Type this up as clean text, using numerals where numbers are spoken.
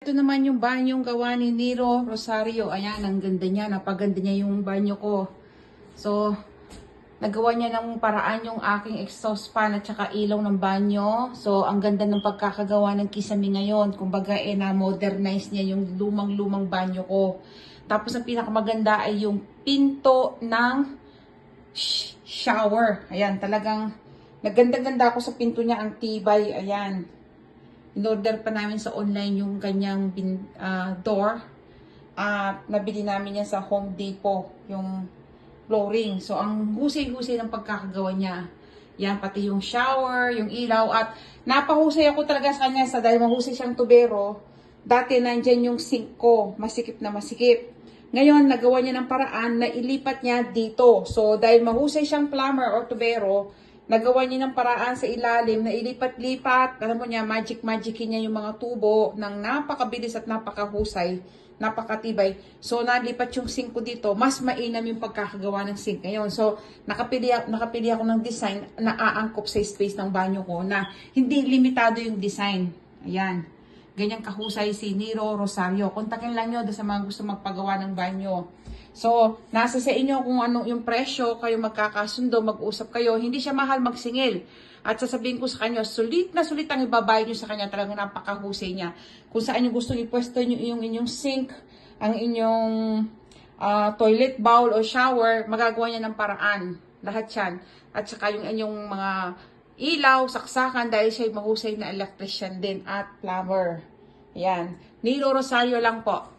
ito naman yung banyong gawa ni Nero Rosario. Ayan, ang ganda niya. Napaganda niya yung banyo ko. So, nagawa niya ng paraan yung aking exhaust fan at saka ilaw ng banyo. So, ang ganda ng pagkakagawa ng kisame ngayon. Kumbaga, na-modernize niya yung lumang-lumang banyo ko. Tapos, ang pinakamaganda ay yung pinto ng shower. Ayan, talagang naganda-ganda ako sa pinto niya. Ang tibay. Ayan. In-order pa namin sa online yung kanyang door. At nabili namin yan sa Home Depot. Yung flooring. So, ang husay-husay ng pagkakagawa niya. Yan, pati yung shower, yung ilaw. At napahusay ako talaga sa kanya dahil mahusay siyang tubero. Dati nandyan yung sink ko. Masikip na masikip. Ngayon, nagawa niya ng paraan na ilipat niya dito. So, dahil mahusay siyang plumber or tubero, nagawa niya ng paraan sa ilalim na ilipat-lipat. Alam mo niya, magic-magicin niya yung mga tubo ng napakabilis at napakahusay, napakatibay. So, nalipat yung sink ko dito. Mas mainam yung pagkakagawa ng sink ngayon. So, nakapili ako ng design na aangkop sa space ng banyo ko na hindi limitado yung design. Ayan. Ganyan kahusay si Nero Rosario. Kontakin lang nyo sa mga gusto magpagawa ng banyo. So, nasa sa inyo kung anong yung presyo, kayo magkakasundo, mag-usap kayo. Hindi siya mahal magsingil. At sasabihin ko sa kanya, sulit na sulit ang ibabayad nyo sa kanya. Talagang napakahusay niya. Kung saan nyo gusto ipwesto yung inyong sink, ang inyong toilet bowl o shower, magagawa niya ng paraan. Lahat yan. At saka yung inyong mga ilaw, saksakan, dahil siya mahusay na electrician din at plumber. Yan. Nero Rosario lang po.